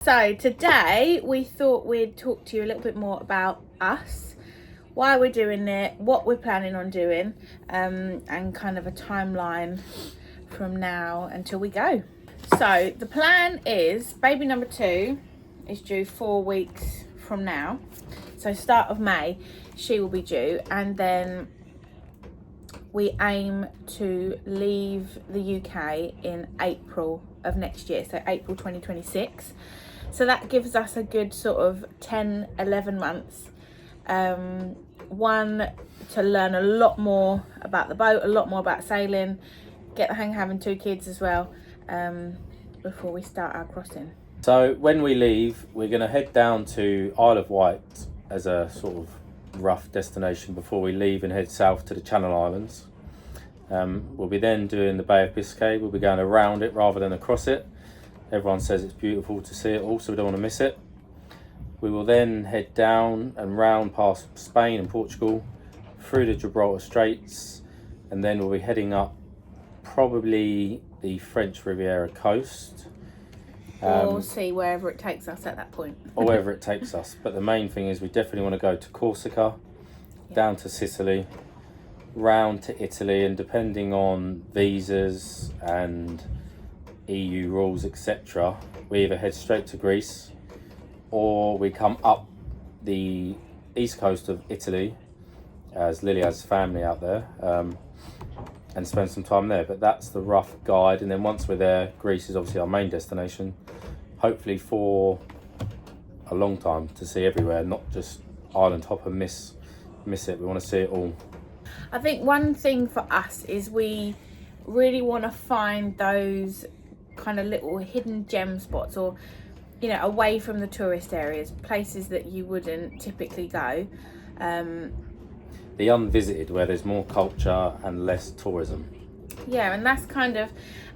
So today we thought we'd talk to you a little bit more about us, why we're doing it, what we're planning on doing, and kind of a timeline from now until we go. So the plan is baby number 2 is due 4 weeks from now. So start of May, she will be due, and then we aim to leave the UK in April of next year, so April 2026. So that gives us a good sort of 10, 11 months. One, to learn a lot more about the boat, a lot more about sailing, get the hang of having 2 kids as well, before we start our crossing. So when we leave, we're going to head down to Isle of Wight as a sort of rough destination before we leave and head south to the Channel Islands. We'll be then doing the Bay of Biscay. We'll be going around it rather than across it. Everyone says it's beautiful to see it all, so we don't want to miss it. We will then head down and round past Spain and Portugal, through the Gibraltar Straits, and then we'll be heading up probably the French Riviera coast. Or see wherever it takes us at that point. Or wherever it takes us. But the main thing is we definitely want to go to Corsica, down to Sicily, round to Italy, and depending on visas and EU rules, etc., we either head straight to Greece or we come up the east coast of Italy, as Lily has family out there, and spend some time there. But that's the rough guide, and then once we're there, Greece is obviously our main destination, hopefully for a long time, to see everywhere, not just island hop and miss it. We want to see it all. I think one thing for us is we really want to find those kind of little hidden gem spots, or away from the tourist areas, places that you wouldn't typically go, the unvisited, where there's more culture and less tourism. Yeah, and that's kind of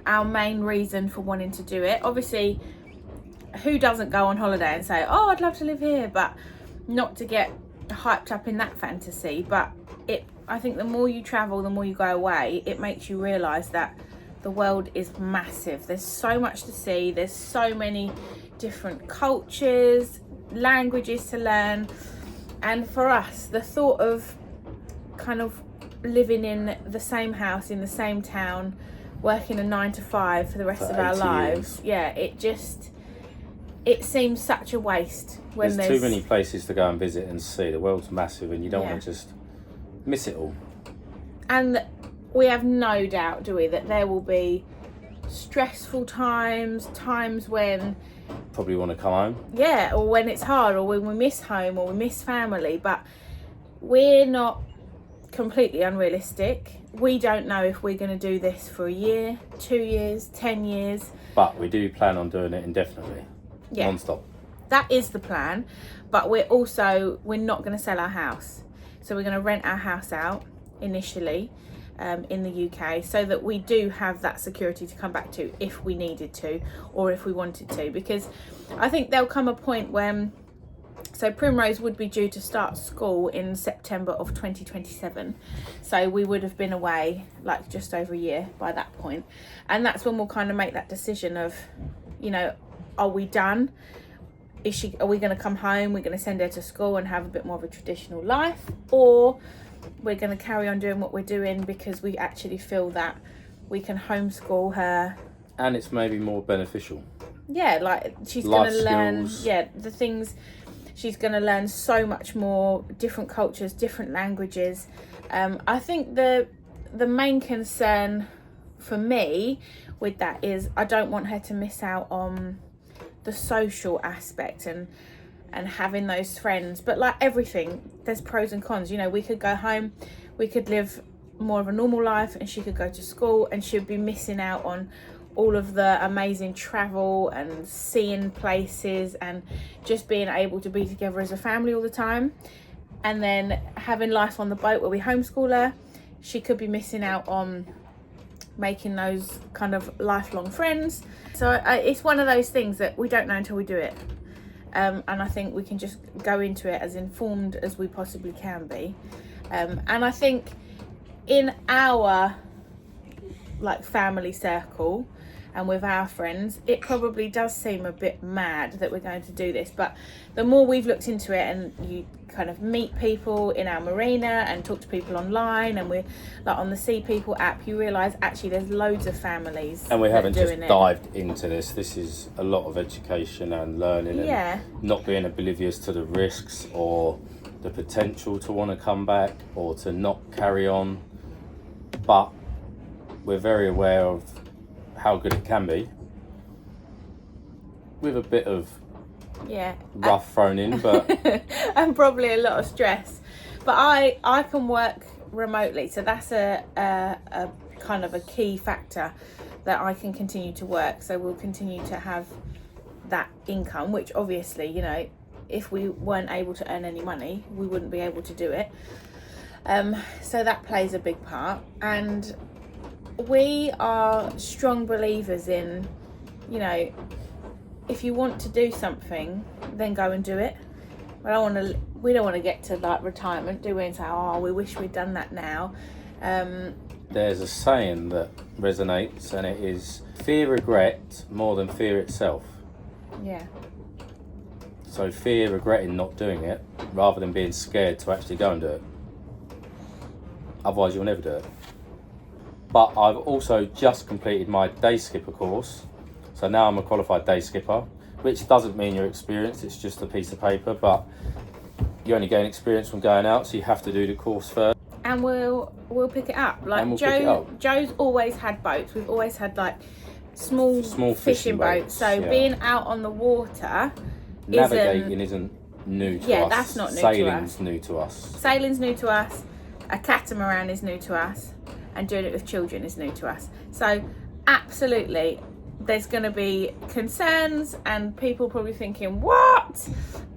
our main reason for wanting to do it. Obviously, who doesn't go on holiday and say, oh, I'd love to live here, but not to get hyped up in that fantasy. But I think the more you travel, the more you go away, it makes you realise that the world is massive. There's so much to see. There's so many different cultures, languages to learn. And for us, the thought of kind of living in the same house, in the same town, working a 9 to 5 for the rest of our lives, it seems such a waste when there's too many places to go and visit and see. The world's massive, and you don't want to just miss it all. And we have no doubt, do we, that there will be stressful times when probably want to come home. Yeah, or when it's hard, or when we miss home, or we miss family. But we're not completely unrealistic. We don't know if we're going to do this for a year, 2 years, 10 years. But we do plan on doing it indefinitely, non-stop. That is the plan. But we're not going to sell our house. So we're going to rent our house out initially in the UK, so that we do have that security to come back to if we needed to, or if we wanted to. Because I think there'll come a point when, so Primrose would be due to start school in September of 2027. So we would have been away like just over a year by that point. And that's when we'll kind of make that decision of, are we done? Are we going to come home? We're going to send her to school and have a bit more of a traditional life, or we're going to carry on doing what we're doing because we actually feel that we can homeschool her. And it's maybe more beneficial. Yeah, like she's going to learn, the things, she's going to learn so much more, different cultures, different languages. I think the main concern for me with that is I don't want her to miss out on the social aspect and having those friends. But like everything, there's pros and cons. We could go home, we could live more of a normal life, and she could go to school and she'd be missing out on all of the amazing travel and seeing places and just being able to be together as a family all the time. And then having life on the boat where we homeschool her, she could be missing out on making those kind of lifelong friends. So it's one of those things that we don't know until we do it. And I think we can just go into it as informed as we possibly can be. And I think in our family circle, and with our friends, it probably does seem a bit mad that we're going to do this. But the more we've looked into it, and you kind of meet people in our marina and talk to people online, and we're like on the Sea People app, you realise actually there's loads of families. And we haven't just dived into this. This is a lot of education and learning, and not being oblivious to the risks or the potential to want to come back or to not carry on. But we're very aware of how good it can be, with a bit of rough thrown in, but and probably a lot of stress. But I can work remotely, so that's a kind of a key factor, that I can continue to work. So we'll continue to have that income, which obviously, you know, if we weren't able to earn any money, we wouldn't be able to do it. So that plays a big part. And we are strong believers in, you know, if you want to do something, then go and do it. We don't want to get to like retirement, do we, and say, oh, we wish we'd done that now. There's a saying that resonates, and it is, fear regret more than fear itself. Yeah. So fear regretting not doing it rather than being scared to actually go and do it. Otherwise you'll never do it. But I've also just completed my day skipper course. So now I'm a qualified day skipper, which doesn't mean you're experienced, it's just a piece of paper, but you only gain experience from going out, so you have to do the course first. And we'll pick it up. Like Joe's always had boats. We've always had like small fishing boats. So being out on the water, navigating isn't new to us. Yeah, that's not new to us. Sailing's new to us. Sailing's new to us. A catamaran is new to us, and doing it with children is new to us. So absolutely, there's going to be concerns and people probably thinking, what?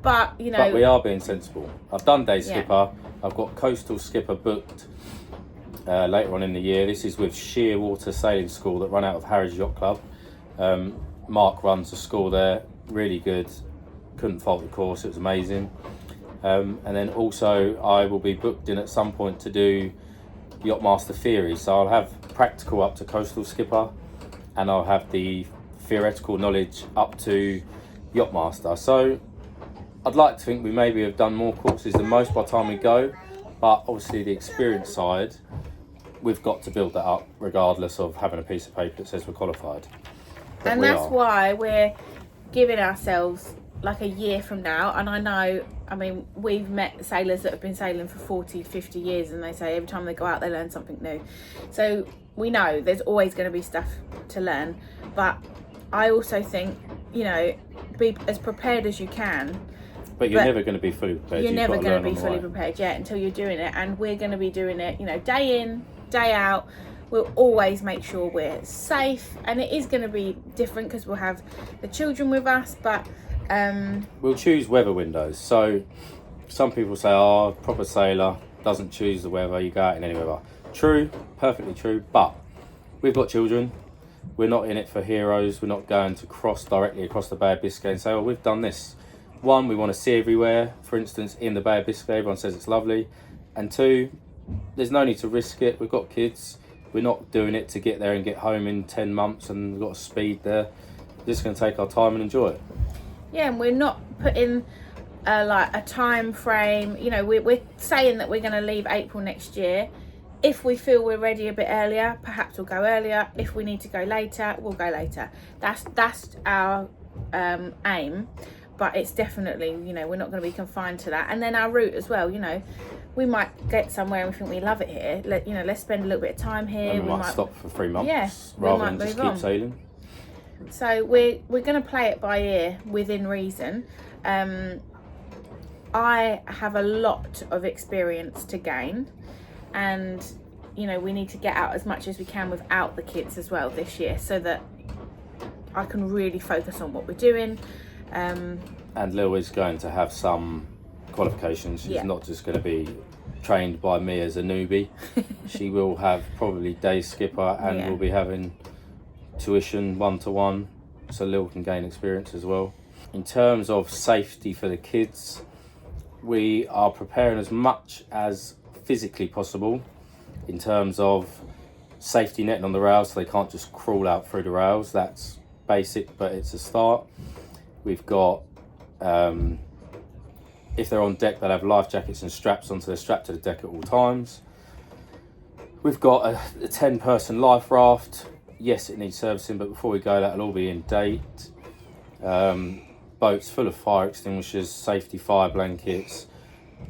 But, you know... But we are being sensible. I've done day skipper. I've got coastal skipper booked later on in the year. This is with Shearwater Sailing School that run out of Harry's Yacht Club. Mark runs the school there. Really good. Couldn't fault the course. It was amazing. And then also I will be booked in at some point to do Yachtmaster Theory. So I'll have practical up to coastal skipper, and I'll have the theoretical knowledge up to Yachtmaster. So I'd like to think we maybe have done more courses than most by the time we go, but obviously the experience side, we've got to build that up regardless of having a piece of paper that says we're qualified. But and that's why we're giving ourselves like a year from now. And I know, I mean, we've met sailors that have been sailing for 40, 50 years, and they say every time they go out they learn something new. So we know there's always going to be stuff to learn, but I also think, you know, be as prepared as you can. But you're never going to be fully prepared. You're never going to be fully prepared yet until you're doing it. And we're going to be doing it, you know, day in, day out. We'll always make sure we're safe. And it is going to be different because we'll have the children with us. But we'll choose weather windows. So some people say, oh, proper sailor doesn't choose the weather. You go out in any weather. True, perfectly true. But we've got children. We're not in it for heroes. We're not going to cross directly across the Bay of Biscay and say, oh, we've done this. One, we want to see everywhere. For instance, in the Bay of Biscay, everyone says it's lovely. And two, there's no need to risk it. We've got kids. We're not doing it to get there and get home in 10 months and we've got speed there. We're just going to take our time and enjoy it. Yeah, and we're not putting like a time frame. You know, we're saying that we're going to leave April next year. If we feel we're ready a bit earlier, perhaps we'll go earlier. If we need to go later, we'll go later. That's our aim. But it's definitely, you know, we're not going to be confined to that. And then our route as well, you know, we might get somewhere and we think we love it here. Let's spend a little bit of time here. And we might stop for 3 months rather than just keep sailing. So we're going to play it by ear within reason. I have a lot of experience to gain, and, you know, we need to get out as much as we can without the kids as well this year, so that I can really focus on what we're doing. And Lil is going to have some qualifications. She's not just going to be trained by me as a newbie. She will have probably day skipper and we'll be having tuition 1-to-1, so Lil can gain experience as well. In terms of safety for the kids, we are preparing as much as physically possible in terms of safety netting on the rails so they can't just crawl out through the rails. That's basic, but it's a start. We've got, if they're on deck, they'll have life jackets and straps on, so they're strapped to the deck at all times. We've got a 10-person life raft. Yes, it needs servicing, but before we go, that'll all be in date. Boats full of fire extinguishers, safety fire blankets,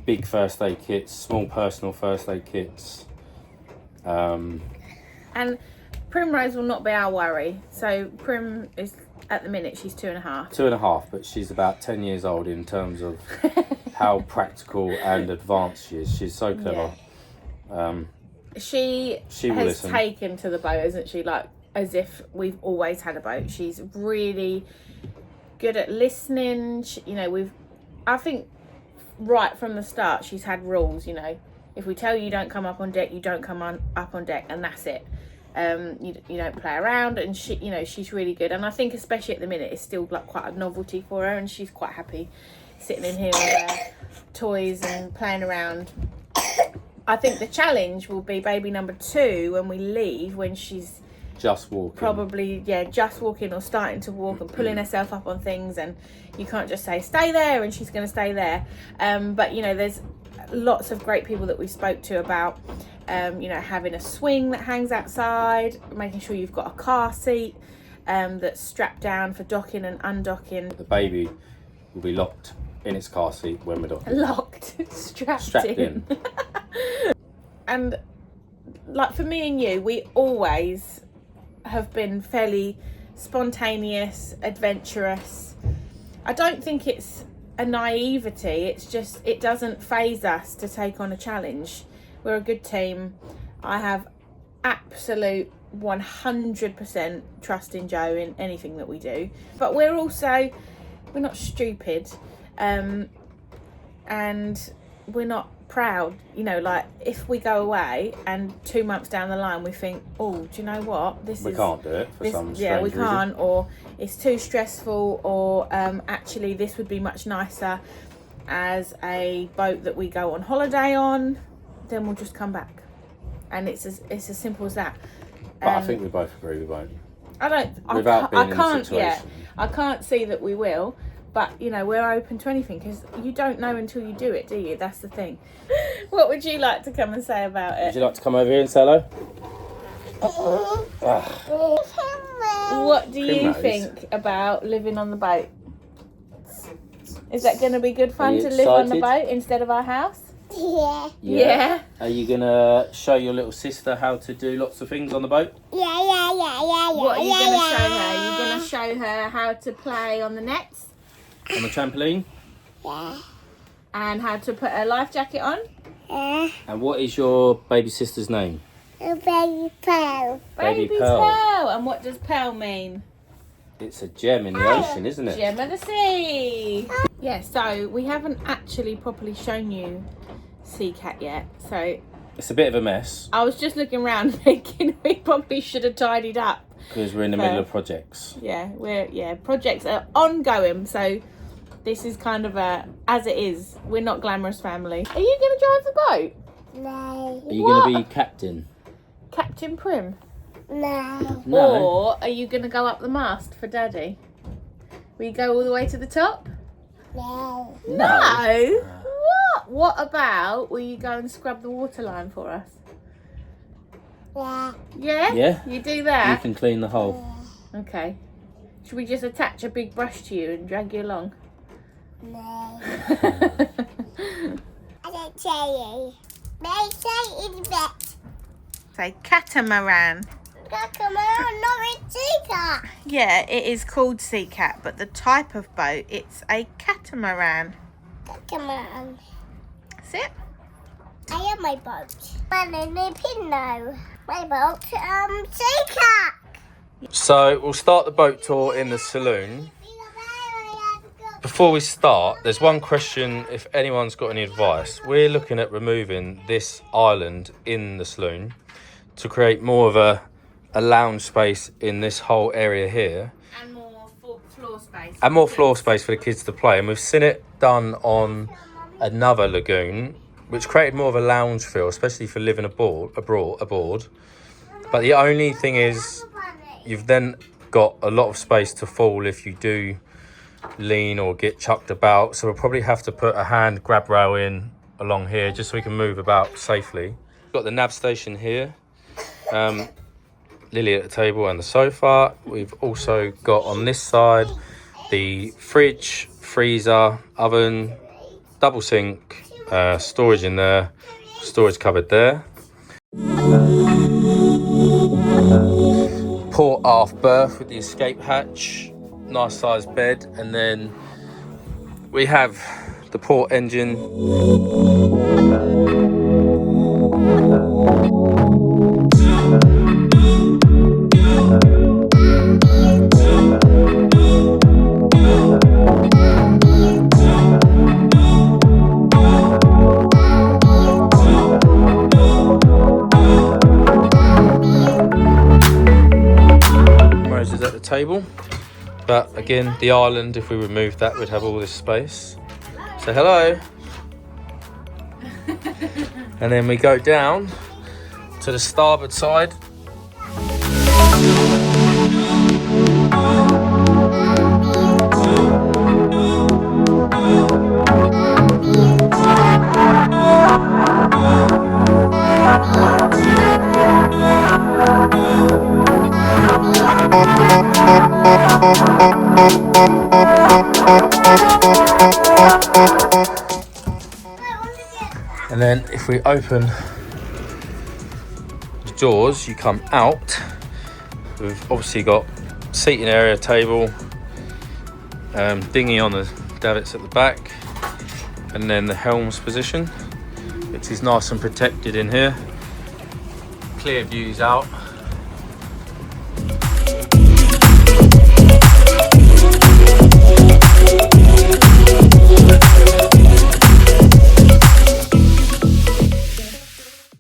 big first aid kits, small personal first aid kits. And Primrose will not be our worry. So Prim is, at the minute, she's 2.5. 2.5, but she's about 10 years old in terms of how practical and advanced she is. She's so clever. Yeah. She will has listen. taken to the boat, hasn't she? Like, as if we've always had a boat. She's really good at listening. I think right from the start, she's had rules, If we tell you don't come up on deck, you don't come up on deck, and that's it. You don't play around, and she's really good. And I think especially at the minute, it's still like quite a novelty for her, and she's quite happy sitting in here with her toys and playing around. I think the challenge will be baby number 2 when we leave, when she's just walking. Probably, just walking or starting to walk and pulling herself up on things, and you can't just say stay there and she's going to stay there. But there's lots of great people that we spoke to about having a swing that hangs outside, making sure you've got a car seat that's strapped down for docking and undocking. The baby will be locked in its car seat when we're docking. Locked, strapped in. And like for me and you, we always have been fairly spontaneous, adventurous. I don't think it's a naivety, it's just it doesn't faze us to take on a challenge. We're a good team. I have absolute 100% trust in Joe in anything that we do, but we're not stupid, and we're not proud. Like if we go away and 2 months down the line we think, oh, do you know what, we can't do it for some strange we can't reason. Or it's too stressful, or actually this would be much nicer as a boat that we go on holiday on, then we'll just come back, and it's as simple as that. But I think we both agree we won't. I can't see that we will. But, we're open to anything, because you don't know until you do it, do you? That's the thing. What would you like to come and say about it? Would you like to come over here and say hello? What do you think about living on the boat? Is that going to be good fun to live on the boat instead of our house? Yeah. Are you going to show your little sister how to do lots of things on the boat? What are you going to show her? Are you going to show her how to play on the nets? On the trampoline? Yeah. And how to put a life jacket on? Yeah. And what is your baby sister's name? Baby Pearl. Baby Pearl. And what does Pearl mean? It's a gem in the ocean, isn't it? Gem of the sea. Yeah, so we haven't actually properly shown you Sea Cat yet. So it's a bit of a mess. I was just looking around thinking we probably should have tidied up. Because we're in the middle of projects. Yeah, projects are ongoing, so this is kind of as it is. We're not glamorous family. Are you going to drive the boat? No. Are you going to be captain? Captain Prim? No. Or are you going to go up the mast for Daddy? Will you go all the way to the top? No. No? What? What about, will you go and scrub the waterline for us? Yeah. Yeah? Yeah. You do You that? can clean the hole. Okay. Should we just attach a big brush to you and drag you along? No. I don't tell you. They say in bed. Say catamaran. Come on, not in Tika. Yeah, it is called Sea Cat, but the type of boat, it's a catamaran. Come on. That's it. I have my boat. My name is Pinno. My boat, Tika. So we'll start the boat tour in the saloon. Before we start, there's one question if anyone's got any advice. We're looking at removing this island in the saloon to create more of a lounge space in this whole area here. And more floor space. And more floor space for the kids to play. And we've seen it done on another lagoon, which created more of a lounge feel, especially for living aboard. But the only thing is, you've then got a lot of space to fall if you do lean or get chucked about. So we'll probably have to put a hand grab rail in along here just so we can move about safely. Got the nav station here. Lily at the table and the sofa. We've also got on this side the fridge, freezer, oven, double sink, storage in there, storage cupboard there. Port aft berth with the escape hatch, nice sized bed, and then we have the port engine. Moses at the table, but again, the island, if we removed that, would have all this space. Say hello. And then we go down to the starboard side. And then if we open the doors, you come out. We've obviously got seating area, table, dinghy on the davits at the back, and then the helm's position, which is nice and protected in here. Clear views out.